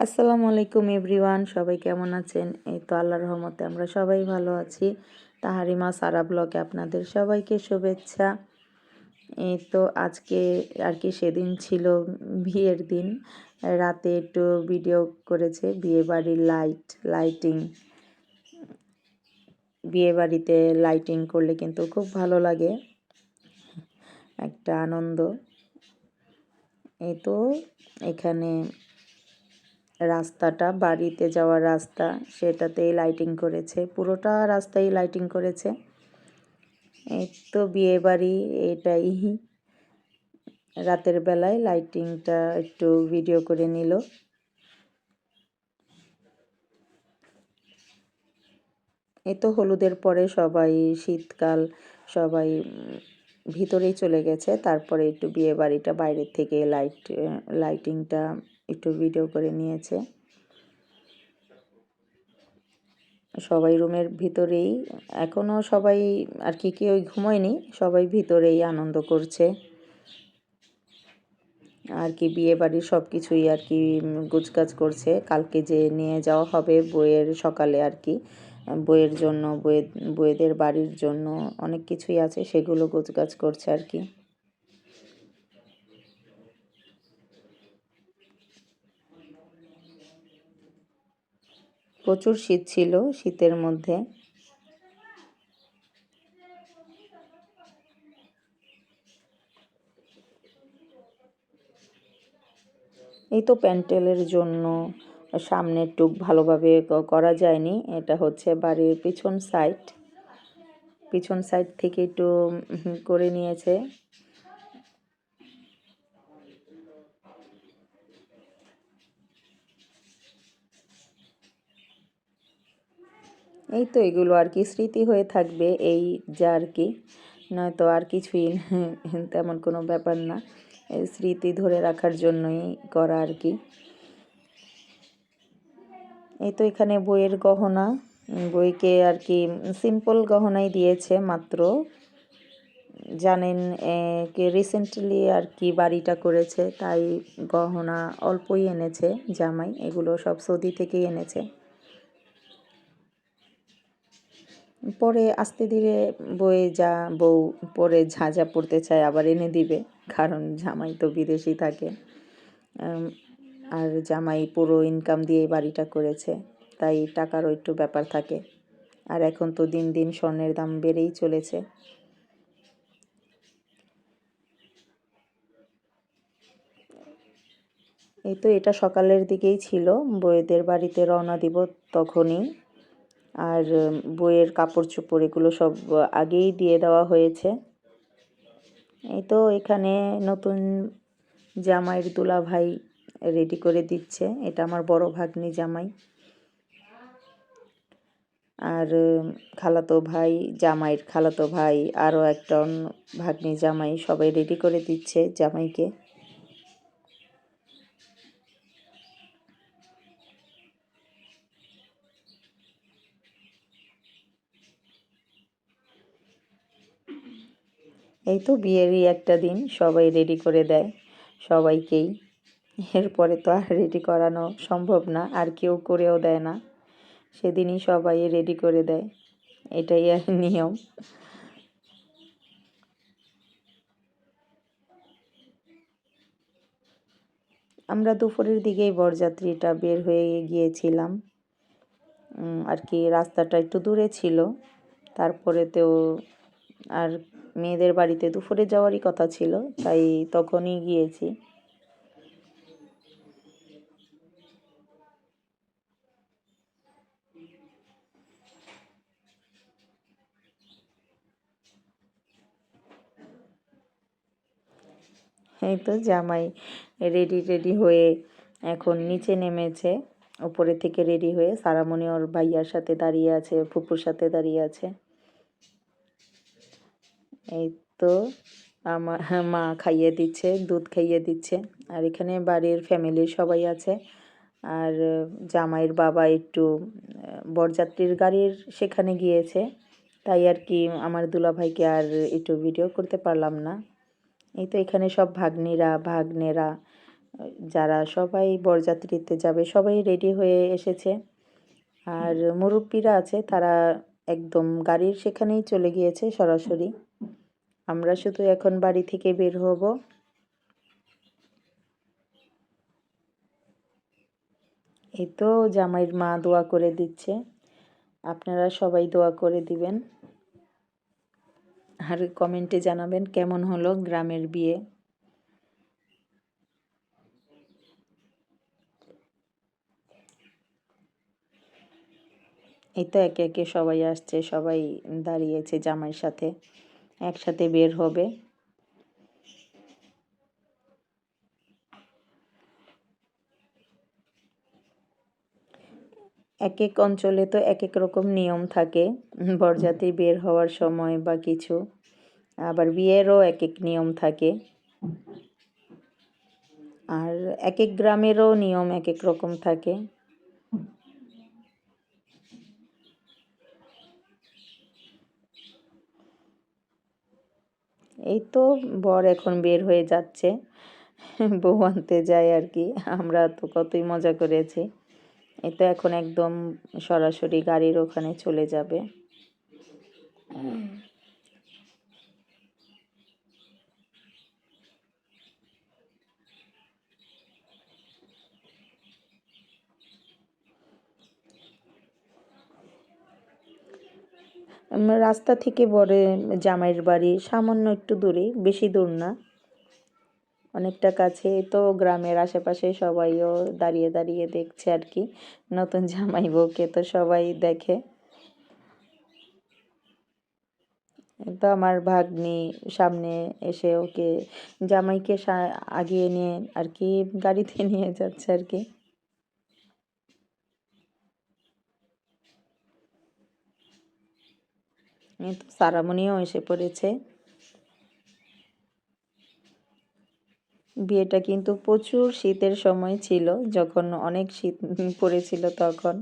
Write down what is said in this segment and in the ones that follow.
আসসালামু আলাইকুম এভরিওয়ান, সবাই কেমন আছেন? এই তো আল্লাহর রহমতে আমরা সবাই ভালো আছি। তাহারিমা সারা ব্লগে আপনাদের সবাইকে শুভেচ্ছা। এই তো আজকে আর কি সেদিন ছিল বিয়ের দিন। রাতে একটু ভিডিও করেছে বিয়ে বাড়ির লাইটিং। বিয়ে বাড়িতে লাইটিং করলে কিন্তু খুব ভালো লাগে, একটা আনন্দ। এই তো এখানে রাস্তাটা, বাড়িতে যাওয়ার রাস্তা, সেটাতেই লাইটিং করেছে, পুরোটা রাস্তায় লাইটিং করেছে। এই তো বিয়ে বাড়ি, এটাই রাতের বেলায় লাইটিংটা একটু ভিডিও করে নিল। এই তো হলুদের পরে সবাই, শীতকাল, সবাই ভিতরেই চলে গেছে। তারপরে একটু বিয়ে বাড়িটা বাইরের থেকে লাইটিংটা একটু ভিডিও করে নিয়েছে। সবাই রুমের ভিতরেই, এখনও সবাই আর কি কেউ ঘুমোয়নি, সবাই ভিতরেই আনন্দ করছে আর কি। বিয়ে বাড়ির সব কিছুই আর কি গোছগাছ করছে, কালকে যে নিয়ে যাওয়া হবে বইয়ের সকালে আর কি, বইয়ের জন্য, বইয়েদের বাড়ির জন্য অনেক কিছুই আছে, সেগুলো গোছগাছ করছে আর কি। প্রচুর শীত ছিল, শীতের মধ্যে এই তো প্যান্ডেলের জন্য সামনের টুক ভালোভাবে করা যায়নি। এটা হচ্ছে বাড়ির পিছন সাইড থেকে একটু করে নিয়েছে। এই তো এগুলো আর কি স্মৃতি হয়ে থাকবে, এই যা আর কি, নয়তো আর কিছুই তেমন কোনো ব্যাপার না, এই স্মৃতি ধরে রাখার জন্যই করা আর কি। এই তো এখানে বইয়ের গহনা, বইকে আর কি সিম্পল গহনাই দিয়েছে মাত্র। জানেন কে রিসেন্টলি আর কি বাড়িটা করেছে, তাই গহনা অল্পই এনেছে জামাই, এগুলো সব সৌদি থেকেই এনেছে। পরে আস্তে ধীরে বউ পরে যা যা পড়তে চায় আবার এনে দিবে, কারণ জামাই তো বিদেশি থাকে। আর জামাই পুরো ইনকাম দিয়ে বাড়িটা করেছে, তাই টাকারও একটু ব্যাপার থাকে। আর এখন তো দিন দিন স্বর্ণের দাম বেড়েই চলেছে। এই তো এটা সকালের দিকেই ছিল, বউয়েদের বাড়িতে রওনা দিব তখনই। আর বইয়ের কাপড় চোপড় এগুলো সব আগেই দিয়ে দেওয়া হয়েছে। এই তো এখানে নতুন জামাইয়ের দুলাভাই রেডি করে দিচ্ছে, এটা আমার বড় ভাগ্নি জামাই। আর খালাতো ভাই, জামাইয়ের খালাতো ভাই, আরও একটা ভাগ্নি জামাই, সবাই রেডি করে দিচ্ছে জামাইকে। এই তো বিয়েরই একটা দিন সবাই রেডি করে দেয় সবাইকেই, এরপরে তো আর রেডি করানো সম্ভব না, আর কেউ করেও দেয় না, সেদিনই সবাই রেডি করে দেয়, এটাই আর নিয়ম। আমরা দুপুরের দিকেই বরযাত্রীটা বের হয়ে গিয়েছিলাম আর কি, রাস্তাটা একটু দূরে ছিল। তারপরে তো আর মেয়েদের বাড়িতে দুপুরে যাওয়ারই কথা ছিল, তাই তখনই গিয়েছি। এই তো জামাই রেডি হয়ে এখন নিচে নেমেছে, উপরে থেকে রেডি হয়ে সারামণি ওর ভাইয়ার সাথে দাঁড়িয়ে আছে, ফুপুর সাথে দাঁড়িয়ে আছে। এই তো আমার মা খাইয়ে দিচ্ছে, দুধ খাইয়ে দিচ্ছে। আর এখানে বাড়ির ফ্যামিলির সবাই আছে। আর জামাইয়ের বাবা একটু বরযাত্রীর গাড়ির সেখানে গিয়েছে, তাই আর কি আমার দুলাভাইকে আর একটু ভিডিও করতে পারলাম না। এই তো এখানে সব ভাগ্নিরা ভাগ্নেরা যারা সবাই বরযাত্রীতে যাবে সবাই রেডি হয়ে এসেছে। আর মুরব্বিরা আছে তারা একদম গাড়ির সেখানেই চলে গিয়েছে সরাসরি। আমরা শুধু এখন বাড়ি থেকে বের হব। এই তো জামাইয়ের মা দোয়া করে দিচ্ছে, আপনারা সবাই দোয়া করে দিবেন আর কমেন্টে জানাবেন কেমন হলো গ্রামের বিয়ে। এই তো একে একে সবাই আসছে, সবাই দাঁড়িয়েছে জামাইয়ের সাথে, একসাথে বের হবে। এক এক অঞ্চলে তো এক এক রকম নিয়ম থাকে বরযাত্রী বের হওয়ার সময় বা কিছু, আবার বিয়েরও এক এক নিয়ম থাকে। আর এক এক গ্রামেরও নিয়ম এক এক রকম থাকে। এই তো বর এখন বের হয়ে যাচ্ছে, বউ আনতে যায় আর কি। আমরা তো কতই মজা করেছি। এই তো এখন একদম সরাসরি গাড়ির ওখানে চলে যাবে। রাস্তা থেকে বরে জামাইয়ের বাড়ি সামান্য একটু দূরে, বেশি দূর না, অনেকটা কাছে। তো গ্রামের আশেপাশে সবাইও দাঁড়িয়ে দাঁড়িয়ে দেখছে আর কি, নতুন জামাই বউকে তো সবাই দেখে। তো আমার ভাগ্নি সামনে এসে ওকে জামাইকে আগিয়ে নিয়ে আর কি গাড়িতে নিয়ে যাচ্ছে আর কি। এই তো সারামণিও এসে পড়েছে। বিয়েটা কিন্তু প্রচুর শীতের সময় ছিল, যখন অনেক শীত পড়েছিল তখন।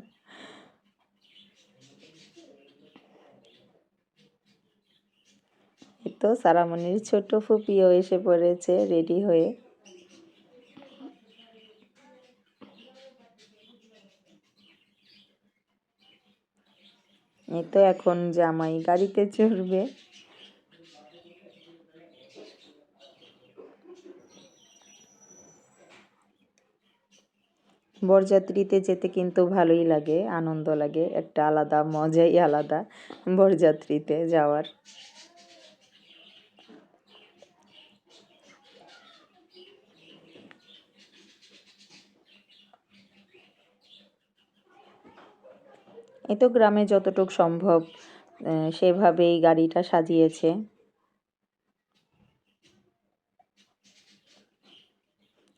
এই তো সারামণির ছোট ফুপিও এসে পড়েছে রেডি হয়ে। এই তো এখন জামাই গাড়িতে চড়বে। বরযাত্রীতে যেতে কিন্তু ভালোই লাগে, আনন্দ লাগে, একটা আলাদা মজাই আলাদা বরযাত্রীতে যাওয়ার। এই তো গ্রামে যতটুকু সম্ভব সেভাবেই গাড়িটা সাজিয়েছে।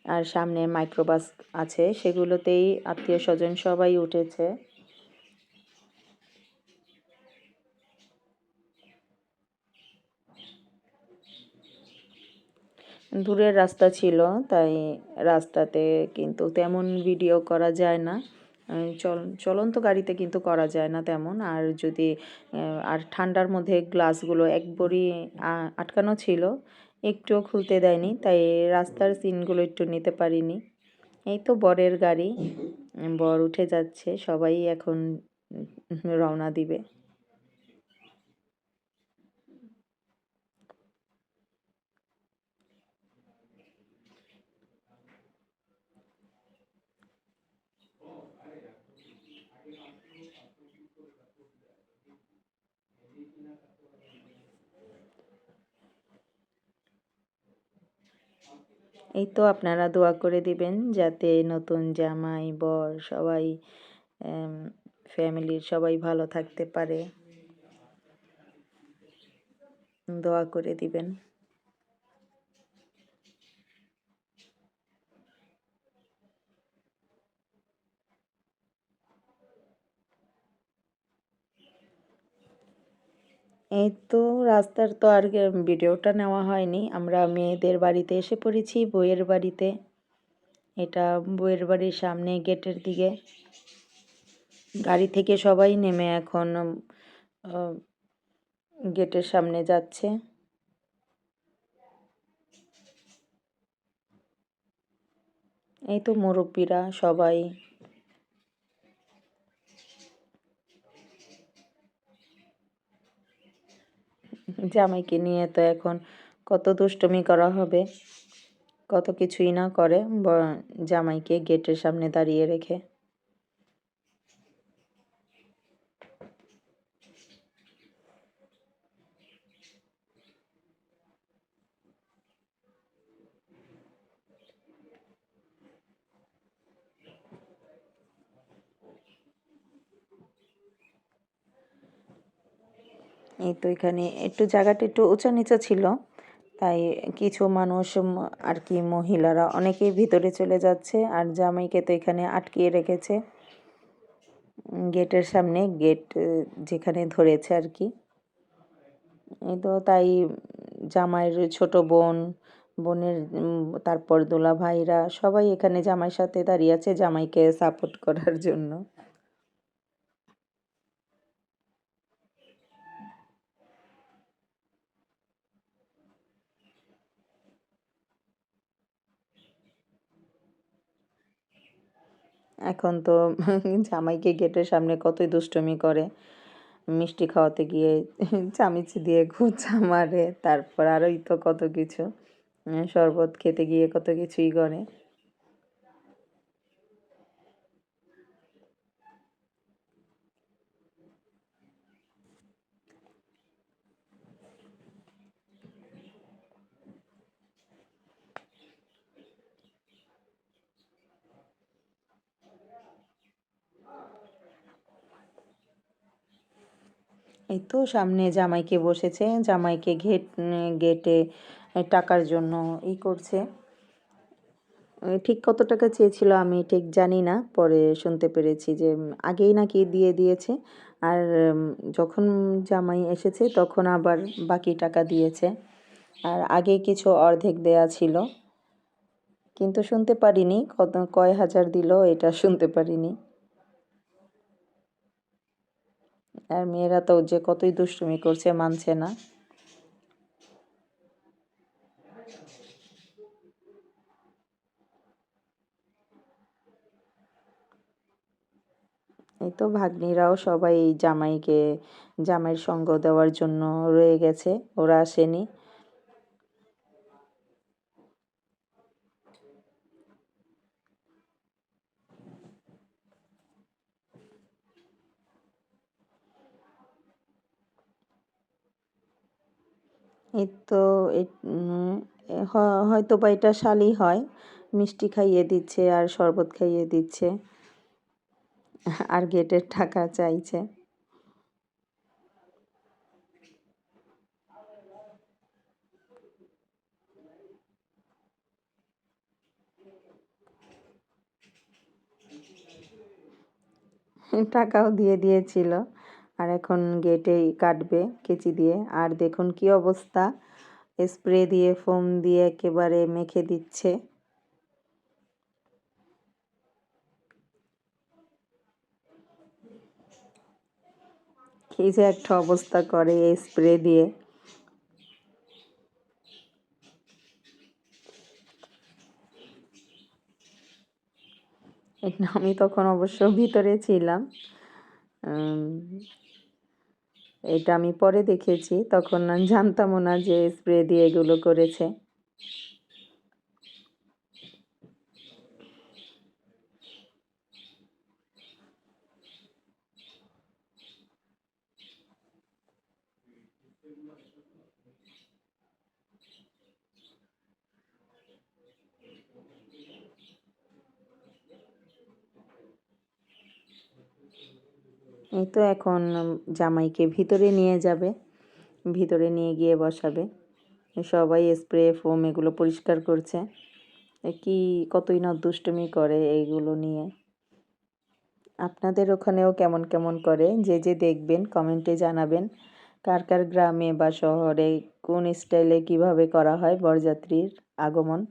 আর সামনে মাইক্রোবাস আছে, সেগুলোতেই আত্মীয় স্বজন সবাই উঠেছে। দূরের রাস্তা ছিল, তাই রাস্তাতে কিন্তু তেমন ভিডিও করা যায় না। চলন্ত গাড়িতে কিন্তু করা যায় না তেমন। আর যদি আর ঠান্ডার মধ্যে গ্লাসগুলো একবারই আটকানো ছিল, একটুও খুলতে দেয়নি, তাই রাস্তার সিনগুলো একটু নিতে পারিনি। এই তো বরের গাড়ি, বর উঠে যাচ্ছে, সবাই এখন রওনা দিবে। এই তো আপনারা দোয়া করে দিবেন যাতে নতুন জামাই বর সবাই ফ্যামিলির সবাই ভালো থাকতে পারে, দোয়া করে দিবেন। এই তো রাস্তার তো আর ভিডিওটা নেওয়া হয়নি। আমরা মেয়েদের বাড়িতে এসে পড়েছি, বউয়ের বাড়িতে। এটা বউয়ের বাড়ির সামনে গেটের দিকে। গাড়ি থেকে সবাই নেমে এখন গেটের সামনে যাচ্ছে। এই তো মুরব্বীরা সবাই। জামাইকে নিয়ে তো এখন কত দুষ্টুমি করা হবে, কত কিছুই না করে জামাইকে গেটের সামনে দাঁড়িয়ে রেখে। এই তো এখানে একটু জায়গাটা একটু উঁচা নিচা ছিল, তাই কিছু মানুষ আর কি মহিলারা অনেকেই ভিতরে চলে যাচ্ছে, আর জামাইকে তো এখানে আটকিয়ে রেখেছে গেটের সামনে, গেট যেখানে ধরেছে আর কি। এই তো তাই জামাইয়ের ছোট বোন, বোনের তারপর দোলা ভাইরা সবাই এখানে জামাইয়ের সাথে দাঁড়িয়ে আছে জামাইকে সাপোর্ট করার জন্য। এখন তো জামাইকে গেটের সামনে কতই দুষ্টুমি করে, মিষ্টি খাওয়াতে গিয়ে চামিচ দিয়ে ঘুচা মারে, তারপর আরোই তো কত কিছু, শরবত খেতে গিয়ে কত কিছুই করে। এই তো সামনে জামাইকে বসেছে, জামাইকে গেটে টাকার জন্য করছে। ঠিক কত টাকা চেয়েছিল আমি ঠিক জানি না, পরে শুনতে পেরেছি যে আগেই নাকি দিয়ে দিয়েছে, আর যখন জামাই এসেছে তখন আবার বাকি টাকা দিয়েছে, আর আগে কিছু অর্ধেক দেয়া ছিল, কিন্তু শুনতে পারিনি কয় হাজার দিল এটা শুনতে পারিনি। আর মেয়েরা তো যে কতই দুষ্টুমি করছে, মানছে না। এই তো ভাগ্নিরাও সবাই জামাইয়ের সঙ্গ দেওয়ার জন্য রয়ে গেছে, ওরা আসেনি। এই তো হয়তো বা এটা শালি হয়, মিষ্টি খাইয়ে দিচ্ছে আর শরবত খাইয়ে দিচ্ছে, আর গেটের টাকা চাইছে। টাকাও দিয়ে দিয়েছিল, আর এখন গেটেই কাটবে কেচি দিয়ে। আর দেখুন কি অবস্থা, স্প্রে দিয়ে ফোম দিয়ে একেবারে মেখে দিচ্ছে। কি যে একটা অবস্থা করে এই স্প্রে দিয়ে। আমি তখন অবশ্য ভিতরে ছিলাম, এটা আমি পরে দেখেছি, তখন জানতামও না যে স্প্রে দিয়ে এগুলো করেছে। এই তো এখন জামাইকে ভিতরে নিয়ে যাবে, ভিতরে নিয়ে গিয়ে বসাবে। সবাই স্প্রে ফোম এগুলো পরিষ্কার করছে, কি কতই না দুষ্টুমি করে এইগুলো নিয়ে। আপনাদের ওখানেও কেমন কেমন করে যে যে দেখবেন কমেন্টে জানাবেন, কার কার গ্রামে বা শহরে কোন স্টাইলে কিভাবে করা হয় বরযাত্রীর আগমন।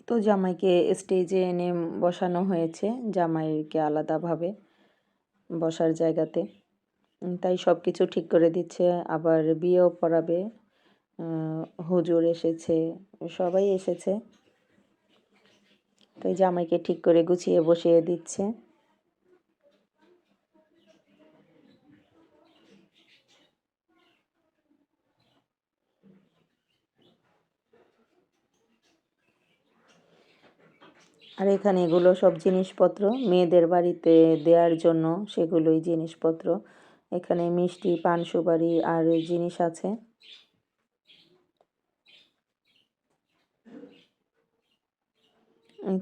তো জামাইকে স্টেজে এনে বসানো হয়েছে, জামাইকে আলাদাভাবে বসার জায়গাতে, তাই সব কিছু ঠিক করে দিচ্ছে, আবার বিয়েও পড়াবে, হুজুর এসেছে, সবাই এসেছে। তো এই জামাইকে ঠিক করে গুছিয়ে বসিয়ে দিচ্ছে। আর এখানে এগুলো সব জিনিসপত্র মেয়েদের বাড়িতে দেওয়ার জন্য, সেগুলোই জিনিসপত্র। এখানে মিষ্টি, পান সুপারি আর জিনিস আছে।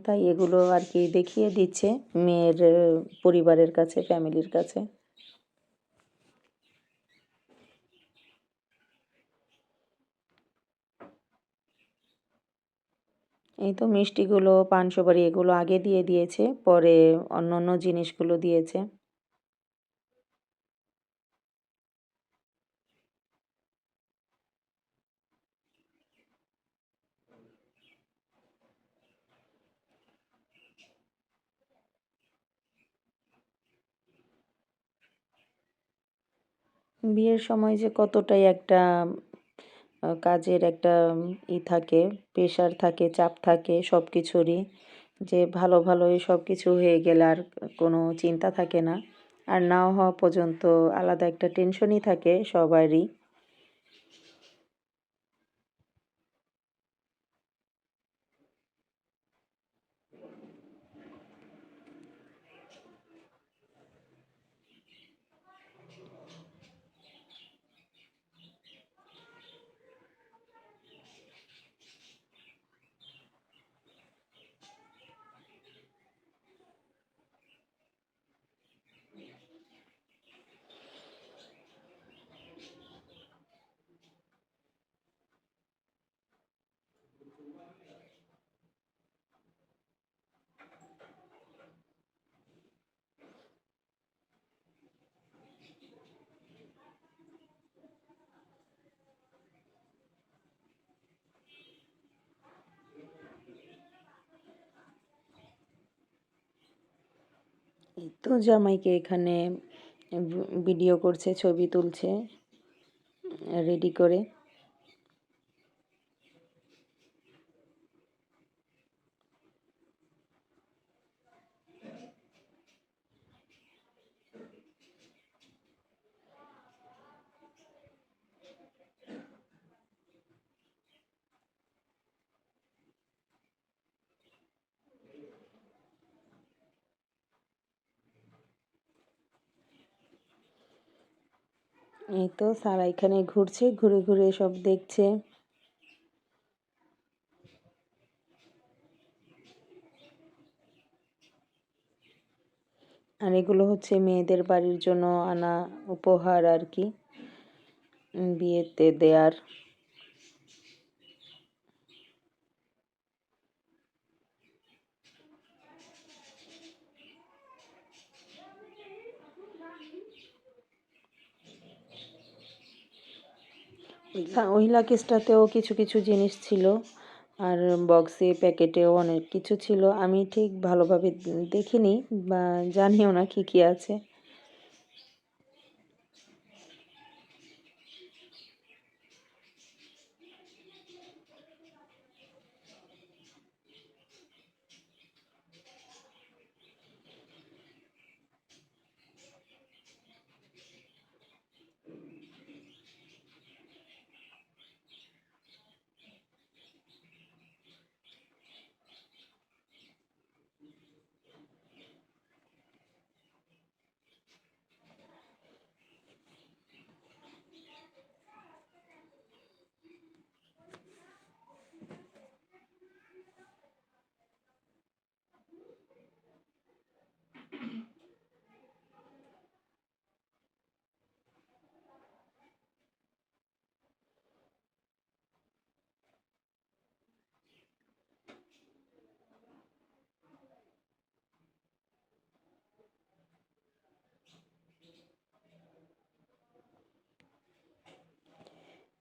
তাই এগুলো আর কি দেখিয়ে দিচ্ছে মেয়ের পরিবারের কাছে, ফ্যামিলির কাছে। এই তো মিষ্টিগুলো, পান সুপারি এগুলো আগে দিয়ে দিয়েছে, পরে অন্য জিনিসগুলো দিয়েছে। বিয়ের সময় যে কতটাই একটা কাজের একটা থাকে, প্রেশার থাকে, চাপ থাকে সব কিছুরই, যে ভালোই সব কিছু হয়ে গেলে আর কোনো চিন্তা থাকে না। আর নাও হওয়া পর্যন্ত আলাদা একটা টেনশনই থাকে সবারই। এই তো জামাইকে এখানে ভিডিও করছে, ছবি তুলছে রেডি করে। এই তো সারা এখানে ঘুরছে, ঘুরে ঘুরে সব দেখছে। আর এগুলো হচ্ছে মেয়েদের বাড়ির জন্য আনা উপহার আর কি, বিয়েতে দেয়ার। ওই লাকেজটাতেও কিছু কিছু জিনিস ছিল, আর বক্সে প্যাকেটেও অনেক কিছু ছিল। আমি ঠিক ভালোভাবে দেখিনি বা জানিও না কি কি আছে।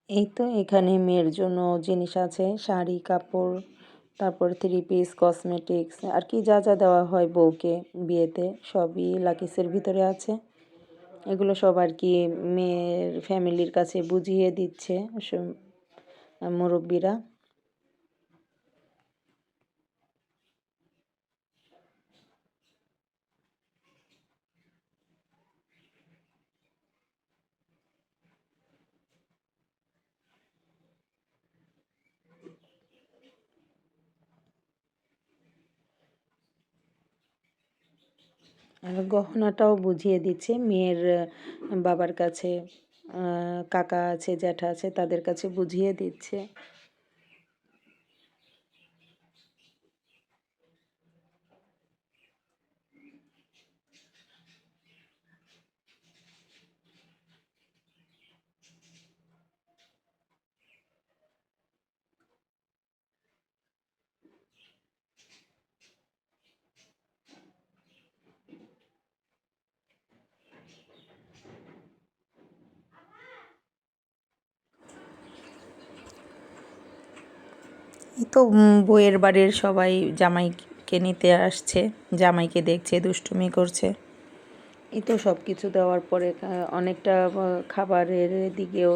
এই তো এখানে মেয়ের জন্য জিনিস আছে, শাড়ি, কাপড়, তারপর থ্রি পিস, কসমেটিক্স আর কি যা যা দেওয়া হয় বউকে বিয়েতে, সবই লাকিসের ভিতরে আছে। এগুলো সব আর কি মেয়ের ফ্যামিলির কাছে বুঝিয়ে দিচ্ছে। মুরব্বীরা। আর গহনাটাও বুঝিয়ে দিচ্ছে মেয়ের বাবার কাছে, কাকা আছে, জ্যাঠা আছে, তাদের কাছে বুঝিয়ে দিচ্ছে। এই তো বউয়ের বাড়ির সবাই জামাইকে নিতে আসছে, জামাইকে দেখছে, দুষ্টুমি করছে। এই তো সব কিছু দেওয়ার পরে অনেকটা খাবারের দিকেও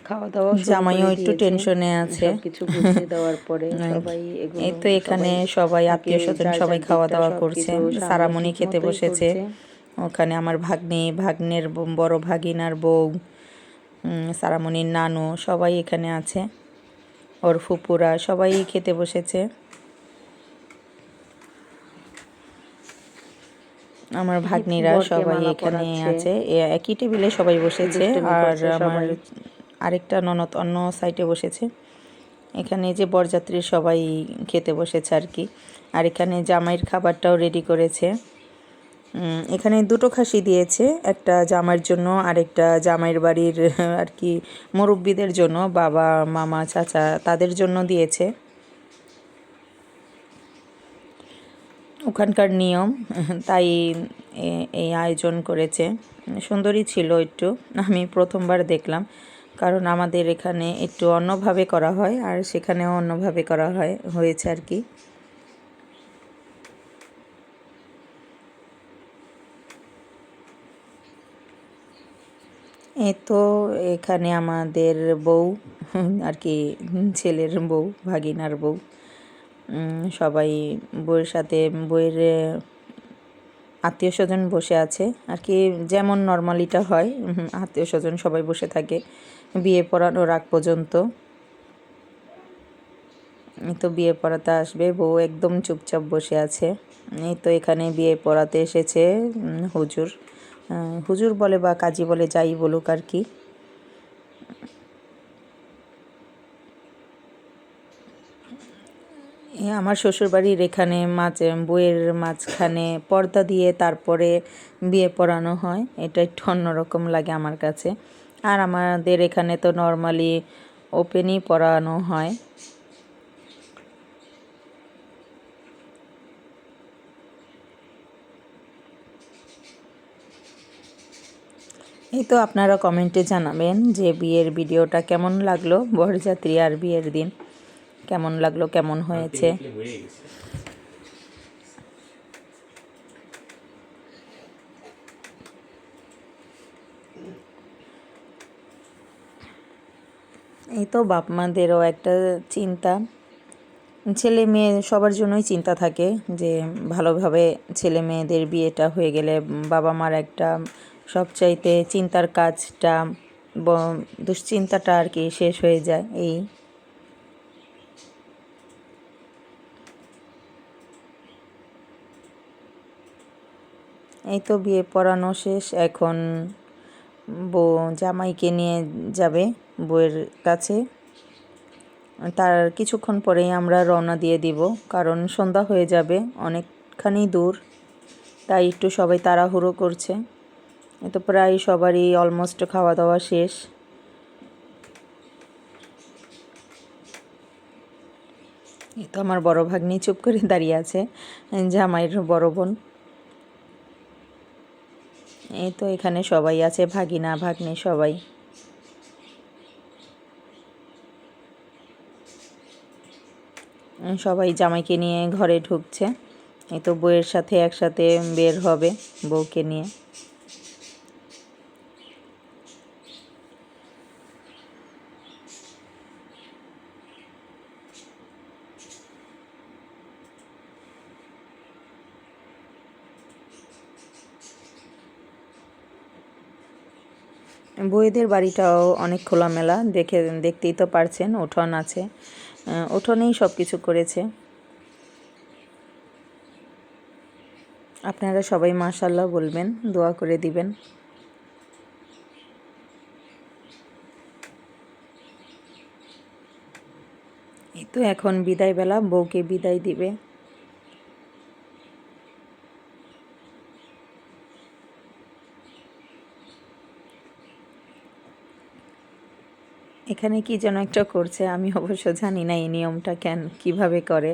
খাওয়া দাওয়া জামাইও একটু টেনশনে আছে। সবকিছু বুঝিয়ে দেওয়ার পরে সবাই এই তো এখানে সবাই আত্মীয় স্বজন সবাই খাওয়া দাওয়া করছে। সারামণি খেতে বসেছে। ওখানে আমার ভাগ্নের বড় ভাগিনার বউ, সারামণির নানু সবাই এখানে আছে, ওর ফুপুরা সবাই খেতে বসেছে। আমার ভাগ্নিরা সবাই এখানে আছে, একই টেবিলে সবাই বসেছে। আর আমার আরেকটা ননদ অন্য সাইডে বসেছে। এখানে যে বরযাত্রী সবাই খেতে বসেছে আর কি। আর এখানে জামাইয়ের খাবারটাও রেডি করেছে। এখানে দুটো খাসি দিয়েছে, একটা জামাইয়ের জন্য আর একটা জামাইয়ের বাড়ির আর কি মুরব্বীদের জন্য, বাবা মামা চাচা তাদের জন্য দিয়েছে। ওখানকার নিয়ম, তাই এই আয়োজন করেছে। সুন্দরই ছিল একটু, আমি প্রথমবার দেখলাম, কারণ আমাদের এখানে একটু অন্যভাবে করা হয় আর সেখানেও অন্যভাবে করা হয়েছে আর কি। এই তো এখানে আমাদের বউ আর কি, ছেলের বউ, ভাগিনার বউ, সবাই বউয়ের সাথে বউয়ের আত্মীয় স্বজন বসে আছে আর কি। যেমন নর্মালিটা হয়, আত্মীয় স্বজন সবাই বসে থাকে বিয়ে পড়ানোর আগ পর্যন্ত। এই তো বিয়ে পড়াতে আসবে, বউ একদম চুপচাপ বসে আছে। এই তো এখানে বিয়ে পড়াতে এসেছে হুজুর, হুজুর বলে বা কাজী বলে, যাই বলুক আর কি। আমার শ্বশুরবাড়ির এখানে বইয়ের মাঝখানে পর্দা দিয়ে তারপরে বিয়ে পড়ানো হয়, এটা একটু অন্যরকম লাগে আমার কাছে। আর আমাদের এখানে তো নর্মালি ওপেনই পড়ানো হয়। এই তো আপনারা কমেন্টে জানাবেন যে বিয়ের ভিডিওটা কেমন লাগলো, বরযাত্রী আর বিয়ের দিন কেমন লাগলো, কেমন হয়েছে। এই তো বাপ মাদেরও একটা চিন্তা, ছেলে মেয়ে সবার জন্যই চিন্তা থাকে যে ভালোভাবে ছেলে মেয়েদের বিয়েটা হয়ে গেলে বাবা মার একটা সবচাইতে চিন্তার কাজটা, দুশ্চিন্তাটা আর কি শেষ হয়ে যায়। এই তো বিয়ে পড়ানো শেষ, এখন বউ জামাইকে নিয়ে যাবে বউয়ের কাছে। তার কিছুক্ষণ পরেই আমরা রওনা দিয়ে দিব, কারণ সন্ধ্যা হয়ে যাবে, অনেকখানি দূর, তাই একটু সবাই তাড়াহুড়ো করছে। এ তো প্রায় সবারই অলমোস্ট খাওয়া দাওয়া শেষ। এই তো আমার বড় ভাগ্নি চুপ করে দাঁড়িয়ে আছে, জামাইয়ের বড় বোন। এই তো এখানে সবাই আছে, ভাগিনা ভাগ্নি সবাই। সবাই জামাইকে নিয়ে ঘরে ঢুকছে। এই তো বউয়ের সাথে একসাথে বের হবে বউকে নিয়ে। বউয়েদের বাড়িটাও অনেক খোলামেলা, দেখতেই তো পারছেন, উঠোন আছে, উঠোনেই সব কিছু করেছে। আপনারা সবাই মাশাআল্লাহ বলবেন, দোয়া করে দিবেন। এই তো এখন বিদায় বেলা, বউকে বিদায় দিবে। এখানে কি যেন একটা করছে, আমি অবশ্য জানি না এই নিয়মটা কিভাবে করে,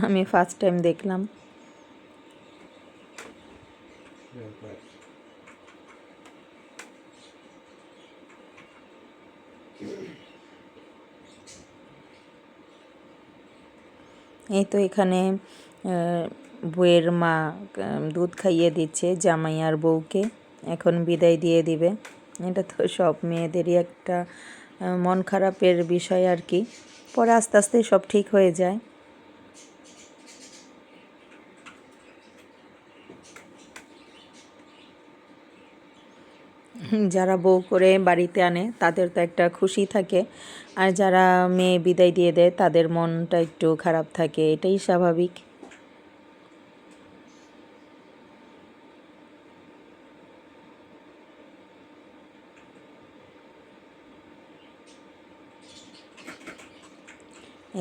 আমি ফার্স্ট টাইম দেখলাম। এই তো এখানে বউয়ের মা দুধ খাইয়ে দিচ্ছে জামাই আর বউকে, এখন বিদায় দিয়ে দিবে। এটা তো সব মেয়েদেরই একটা মন খারাপের বিষয় আর কি, পরে আস্তে আস্তে সব ঠিক হয়ে যায়। যারা বউ করে বাড়িতে আনে তাদের তো একটা খুশি থাকে, আর যারা মেয়ে বিদায় দিয়ে দেয় তাদের মনটা একটু খারাপ থাকে, এটাই স্বাভাবিক।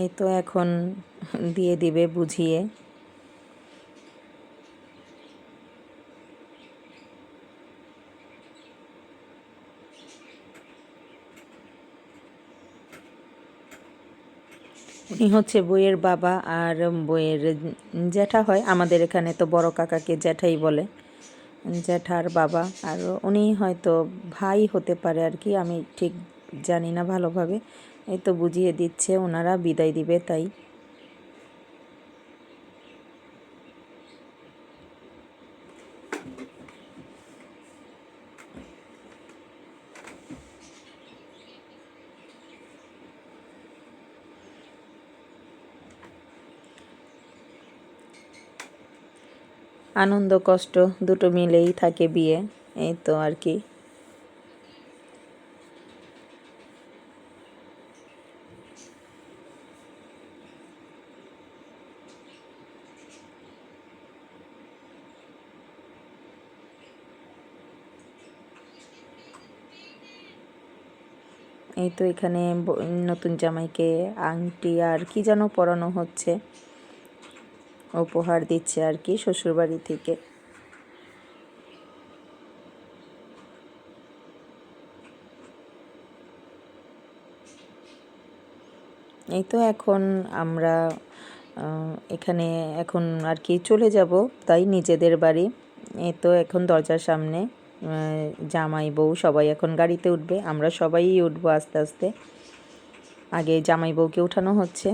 এই তো এখন দিয়ে দিবে বুঝিয়ে। উনি হচ্ছে বইয়ের বাবা, আর বইয়ের জ্যাঠা হয়, আমাদের এখানে তো বড় কাকাকে জ্যাঠাই বলে, জ্যাঠার বাবা। আর উনি হয়তো ভাই হতে পারে আর কি, আমি ঠিক জানি না ভালোভাবে। এই তো বুঝিয়ে দিচ্ছে, ওনারা বিদায় দিবে তাই। আনন্দ কষ্ট দুটো মিলেই থাকে বিয়ে, এই তো আর কি। এই তো এখানে নতুন জামাইকে আংটি আর কি যেন পরানো হচ্ছে, উপহার দিচ্ছে আর কি শ্বশুরবাড়ি থেকে। এই তো এখন আমরা এখানে এখন আর কি চলে যাব তাই নিজেদের বাড়ি। এই তো এখন দরজার সামনে জামাই বউ সবাই এখন গাড়িতে উঠবে, আমরা সবাই উঠবো আস্তে আস্তে। আগে জামাই বউকে উঠানো হচ্ছে।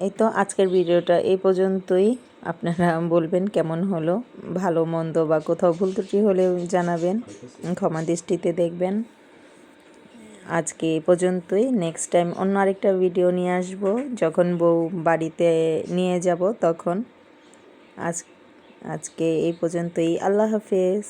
এই তো আজকের ভিডিওটা এই পর্যন্তই। আপনারা বলবেন কেমন হলো, ভালো মন্দ বা কোথাও ভুল ত্রুটি হলে জানাবেন, ক্ষমা দৃষ্টিতে দেখবেন। আজকে এই পর্যন্তই, নেক্সট টাইম অন্য আরেকটা ভিডিও নিয়ে আসব, যখন বউ বাড়িতে নিয়ে যাব তখন। আজকে এই পর্যন্তই, আল্লাহ হাফেজ।